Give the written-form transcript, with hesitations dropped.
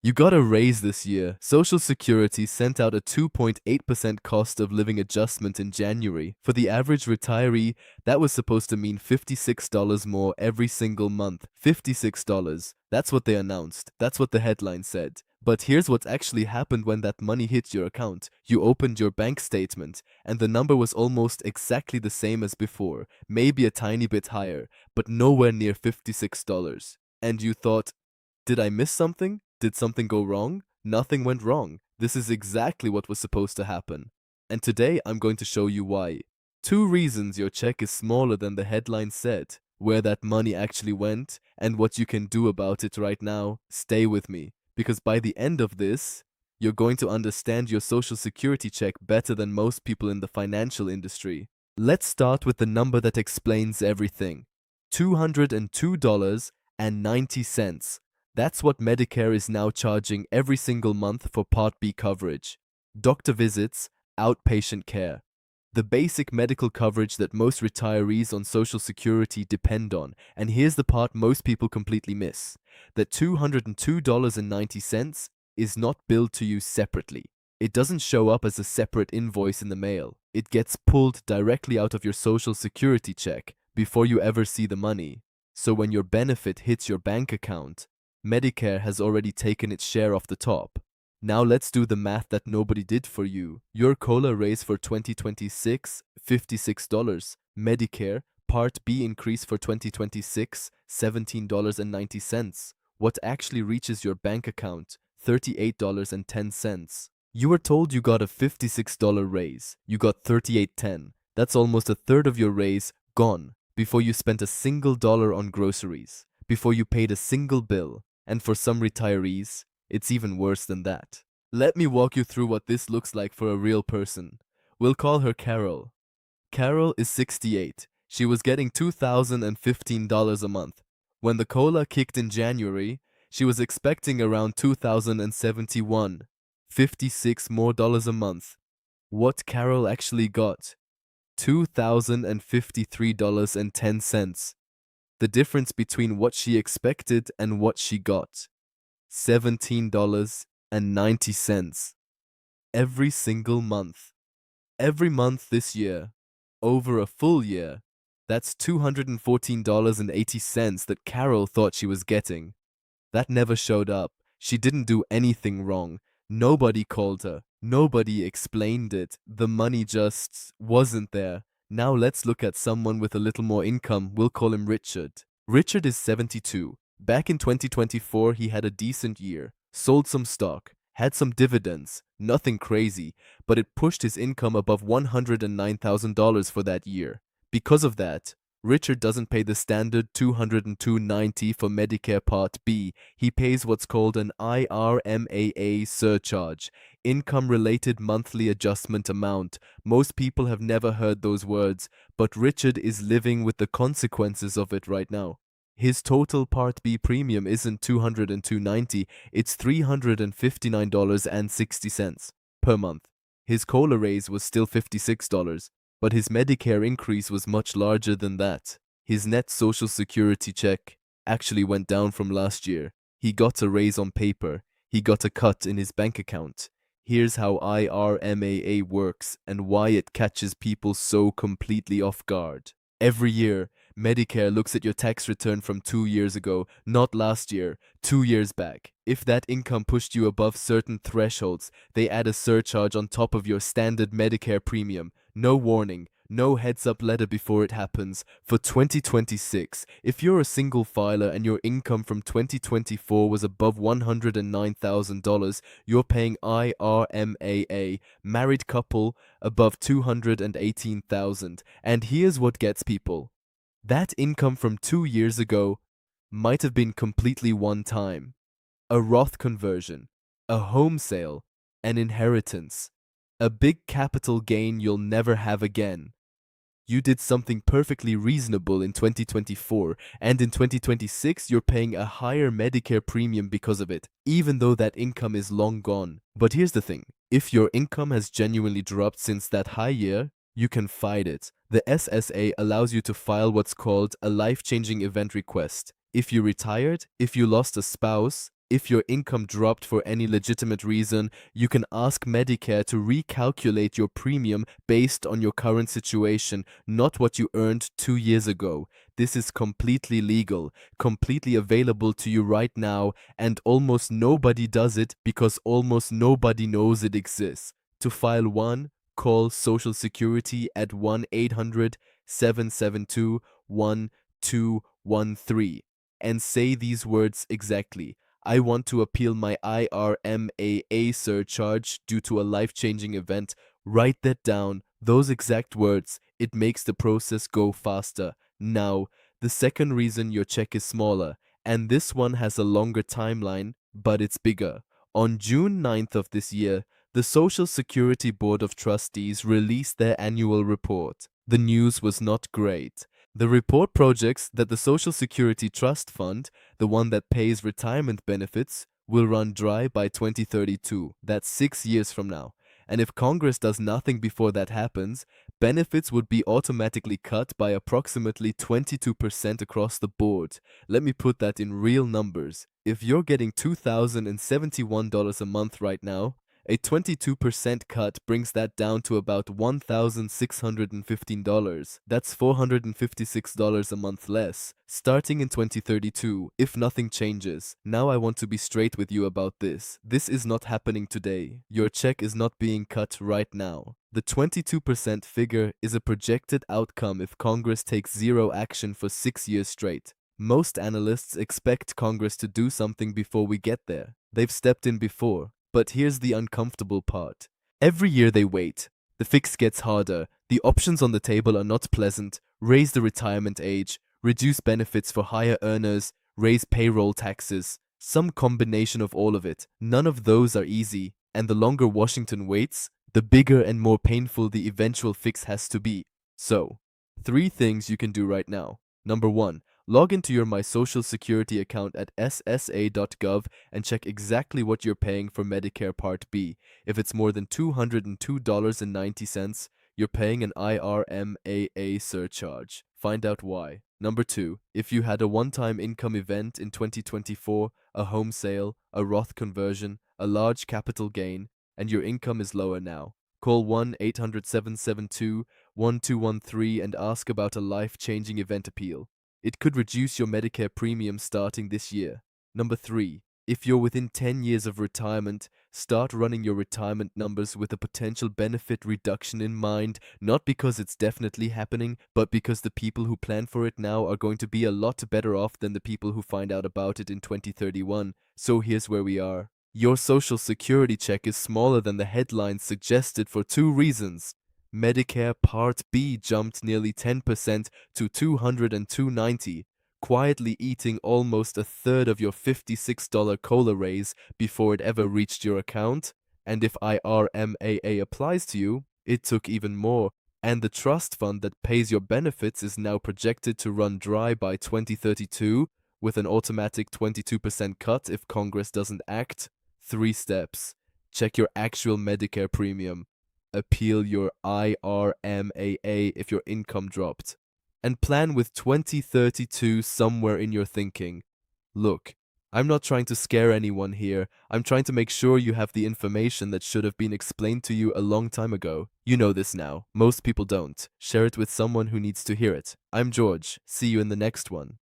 You got a raise this year. Social Security sent out a 2.8% cost of living adjustment in January. For the average retiree, that was supposed to mean $56 more every single month. $56. That's what they announced. That's what the headline said. But here's what actually happened when that money hit your account. You opened your bank statement, and the number was almost exactly the same as before, maybe a tiny bit higher, but nowhere near $56. And you thought, did I miss something? Did something go wrong? Nothing went wrong. This is exactly what was supposed to happen. And today I'm going to show you why. 2 reasons your check is smaller than the headline said, where that money actually went, and what you can do about it right now. Stay with me, because by the end of this, you're going to understand your Social Security check better than most people in the financial industry. Let's start with the number that explains everything. $202.90. That's what Medicare is now charging every single month for Part B coverage. Doctor visits, outpatient care. The basic medical coverage that most retirees on Social Security depend on. And here's the part most people completely miss. That $202.90 is not billed to you separately. It doesn't show up as a separate invoice in the mail. It gets pulled directly out of your Social Security check before you ever see the money. So when your benefit hits your bank account, Medicare has already taken its share off the top. Now let's do the math that nobody did for you. Your COLA raise for 2026, $56. Medicare Part B increase for 2026, $17.90. What actually reaches your bank account? $38.10. You were told you got a $56 raise. You got $38.10. That's almost a third of your raise gone before you spent a single dollar on groceries, before you paid a single bill. And for some retirees, it's even worse than that. Let me walk you through what this looks like for a real person. We'll call her Carol. Carol is 68. She was getting $2,015 a month. When the COLA kicked in January, she was expecting around $2,071, $56 more dollars a month. What Carol actually got? $2,053.10. The difference between what she expected and what she got. $17.90. Every single month. Every month this year. Over a full year. That's $214.80 that Carol thought she was getting. That never showed up. She didn't do anything wrong. Nobody called her. Nobody explained it. The money just wasn't there. Now let's look at someone with a little more income. We'll call him Richard. Richard is 72. Back in 2024, he had a decent year, sold some stock, had some dividends, nothing crazy, but it pushed his income above $109,000 for that year. Because of that, Richard doesn't pay the standard $202.90 for Medicare Part B. He pays what's called an IRMAA surcharge, income-related monthly adjustment amount. Most people have never heard those words, but Richard is living with the consequences of it right now. His total Part B premium isn't $202.90, it's $359.60 per month. His COLA raise was still $56. But his Medicare increase was much larger than that. His net Social Security check actually went down from last year. He got a raise on paper. He got a cut in his bank account. Here's how IRMAA works and why it catches people so completely off guard. Every year, Medicare looks at your tax return from 2 years ago, not last year, 2 years back. If that income pushed you above certain thresholds, they add a surcharge on top of your standard Medicare premium. No warning, no heads-up letter before it happens. For 2026, if you're a single filer and your income from 2024 was above $109,000, you're paying IRMAA. Married couple, above $218,000. And here's what gets people. That income from 2 years ago might have been completely one time. A Roth conversion, a home sale, an inheritance, a big capital gain you'll never have again. You did something perfectly reasonable in 2024, and in 2026 you're paying a higher Medicare premium because of it, even though that income is long gone. But here's the thing, if your income has genuinely dropped since that high year, you can fight it. The SSA allows you to file what's called a life-changing event request. If you retired, if you lost a spouse, If your income dropped for any legitimate reason, you can ask Medicare to recalculate your premium based on your current situation, not what you earned 2 years ago. This is completely legal, completely available to you right now, and almost nobody does it because almost nobody knows it exists. To file one, call Social Security at 1-800-772-1213 and say these words exactly. I want to appeal my IRMAA surcharge due to a life-changing event. Write that down, those exact words. It makes the process go faster. Now, the second reason your check is smaller, and this one has a longer timeline, but it's bigger. On June 9th of this year, the Social Security Board of Trustees released their annual report. The news was not great. The report projects that the Social Security Trust Fund, the one that pays retirement benefits, will run dry by 2032. That's 6 years from now. And if Congress does nothing before that happens, benefits would be automatically cut by approximately 22% across the board. Let me put that in real numbers. If you're getting $2,071 a month right now, a 22% cut brings that down to about $1,615. That's $456 a month less, starting in 2032, if nothing changes. Now I want to be straight with you about this. This is not happening today. Your check is not being cut right now. The 22% figure is a projected outcome if Congress takes zero action for 6 years straight. Most analysts expect Congress to do something before we get there. They've stepped in before. But here's the uncomfortable part. Every year they wait. The fix gets harder. The options on the table are not pleasant. Raise the retirement age, reduce benefits for higher earners, raise payroll taxes. Some combination of all of it. None of those are easy. And the longer Washington waits, the bigger and more painful the eventual fix has to be. So, 3 things you can do right now. Number 1. Log into your My Social Security account at ssa.gov and check exactly what you're paying for Medicare Part B. If it's more than $202.90, you're paying an IRMAA surcharge. Find out why. Number 2, if you had a one-time income event in 2024, a home sale, a Roth conversion, a large capital gain, and your income is lower now, call 1-800-772-1213 and ask about a life-changing event appeal. It could reduce your Medicare premium starting this year. Number 3, if you're within 10 years of retirement, start running your retirement numbers with a potential benefit reduction in mind, not because it's definitely happening, but because the people who plan for it now are going to be a lot better off than the people who find out about it in 2031. So here's where we are. Your Social Security check is smaller than the headlines suggested for 2 reasons. Medicare Part B jumped nearly 10% to $202.90, quietly eating almost a third of your $56 COLA raise before it ever reached your account. And if IRMAA applies to you, it took even more. And the trust fund that pays your benefits is now projected to run dry by 2032, with an automatic 22% cut if Congress doesn't act. 3 steps. Check your actual Medicare premium. Appeal your IRMAA if your income dropped. And plan with 2032 somewhere in your thinking. Look, I'm not trying to scare anyone here. I'm trying to make sure you have the information that should have been explained to you a long time ago. You know this now. Most people don't. Share it with someone who needs to hear it. I'm George. See you in the next one.